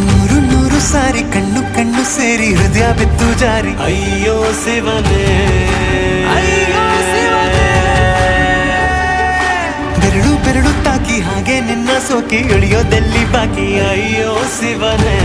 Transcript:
ನೂರು ನೂರು ಸಾರಿ ಕಣ್ಣು ಕಣ್ಣು ಸೇರಿ ಹೃದಯ ಬಿತ್ತು ಜಾರಿ ಅಯ್ಯೋ ಶಿವನೇ, ಅಯ್ಯೋ ಶಿವನೇ. ಬೆರಳು ಬೆರಳು ತಾಕಿ ಹಾಗೆ ನಿನ್ನ ಸೋಕಿ ಇಳಿಯೋದೆಲ್ಲಿ ಬಾಕಿ ಅಯ್ಯೋ ಶಿವನೇ.